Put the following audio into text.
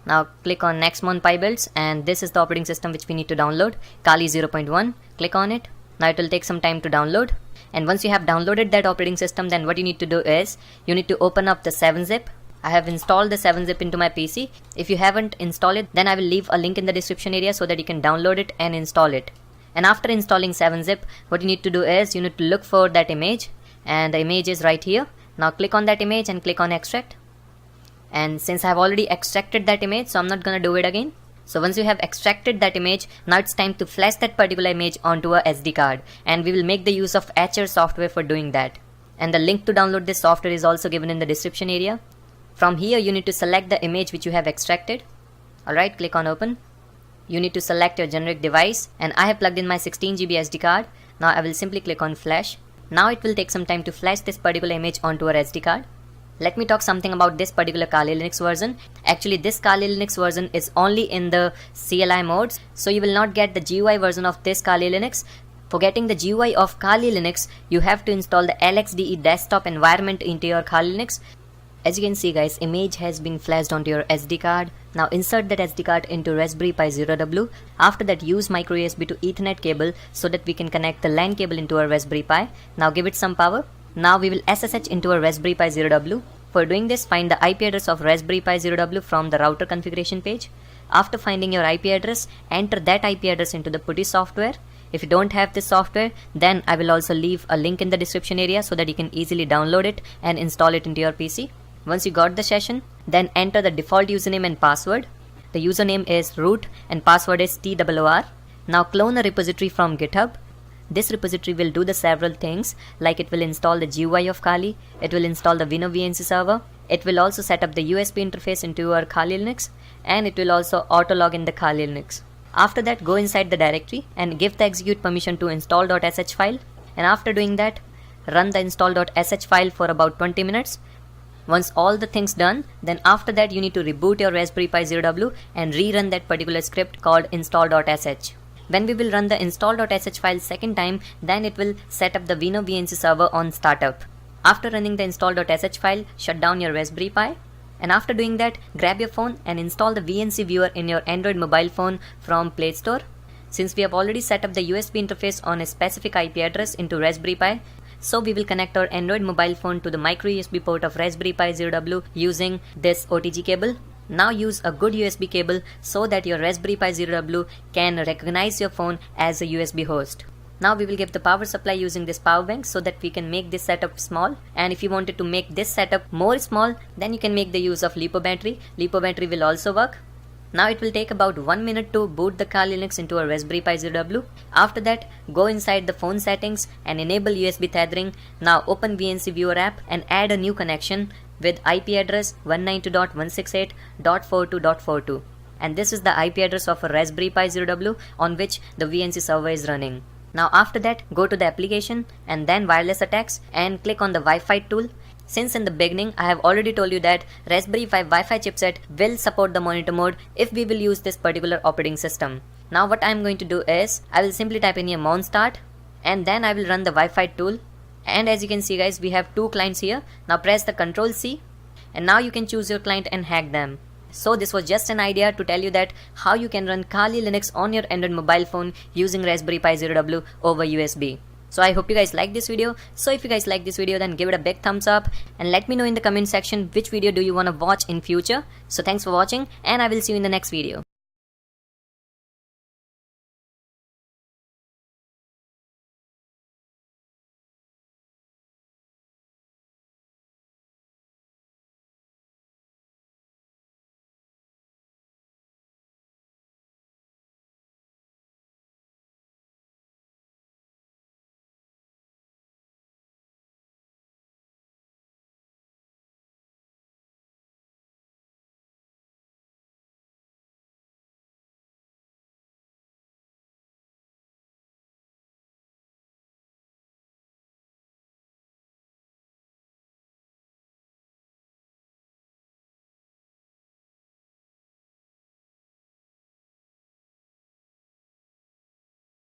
Now click on Nexmon PyBuilds, and this is the operating system which we need to download, Kali 0.1. Click on it. Now it will take some time to download. And once you have downloaded that operating system, then what you need to do is you need to open up the 7-zip. I have installed the 7-zip into my PC. If you haven't installed it, then I will leave a link in the description area so that you can download it and install it. And after installing 7-zip, what you need to do is you need to look for that image, and the image is right here. Now click on that image and click on extract. And since I have already extracted that image, so I'm not gonna do it again. So once you have extracted that image, now it's time to flash that particular image onto a SD card, and we will make the use of Etcher software for doing that. And the link to download this software is also given in the description area. From here you need to select the image which you have extracted. Alright, click on open. You need to select your generic device, and I have plugged in my 16GB SD card. Now I will simply click on flash. Now it will take some time to flash this particular image onto our SD card. Let me talk something about this particular Kali Linux version. Actually, this Kali Linux version is only in the CLI modes, so you will not get the GUI version of this Kali Linux. For getting the GUI of Kali Linux, you have to install the LXDE desktop environment into your Kali Linux. As you can see guys, image has been flashed onto your SD card. Now insert that SD card into Raspberry Pi Zero W. After that, use micro USB to Ethernet cable so that we can connect the LAN cable into our Raspberry Pi. Now give it some power. Now we will SSH into our Raspberry Pi Zero W. For doing this, find the IP address of Raspberry Pi Zero W from the router configuration page. After finding your IP address, enter that IP address into the PuTTY software. If you don't have this software, then I will also leave a link in the description area so that you can easily download it and install it into your PC. Once you got the session, then enter the default username and password. The username is root and password is TOR. Now clone a repository from GitHub. This repository will do the several things, like it will install the GUI of Kali, it will install the Vino VNC server, it will also set up the USB interface into your Kali Linux, and it will also auto log in the Kali Linux. After that, go inside the directory and give the execute permission to install.sh file, and after doing that, run the install.sh file for about 20 minutes. Once all the things done, then after that you need to reboot your Raspberry Pi Zero W and rerun that particular script called install.sh. When we will run the install.sh file second time, then it will set up the Vino VNC server on startup. After running the install.sh file, shut down your Raspberry Pi. And after doing that, grab your phone and install the VNC viewer in your Android mobile phone from Play Store. Since we have already set up the USB interface on a specific IP address into Raspberry Pi, so we will connect our Android mobile phone to the micro USB port of Raspberry Pi Zero W using this OTG cable. Now use a good USB cable so that your Raspberry Pi Zero W can recognize your phone as a USB host. Now we will give the power supply using this power bank so that we can make this setup small. And if you wanted to make this setup more small, then you can make the use of LiPo battery. LiPo battery will also work. Now it will take about 1 minute to boot the Kali Linux into a Raspberry Pi Zero W. After that, go inside the phone settings and enable USB tethering. Now open VNC Viewer app and add a new connection with IP address 192.168.42.42. And this is the IP address of a Raspberry Pi Zero W on which the VNC server is running. Now after that, go to the application and then wireless attacks and click on the Wi-Fi tool. Since in the beginning I have already told you that Raspberry Pi Wi-Fi chipset will support the monitor mode if we will use this particular operating system. Now what I am going to do is, I will simply type in here mount_start and then I will run the Wi-Fi tool. And as you can see guys, we have two clients here. Now press the Ctrl C and now you can choose your client and hack them. So this was just an idea to tell you that how you can run Kali Linux on your Android mobile phone using Raspberry Pi Zero W over USB. So I hope you guys like this video. So if you guys like this video, then give it a big thumbs up and let me know in the comment section which video do you want to watch in future. So thanks for watching and I will see you in the next video.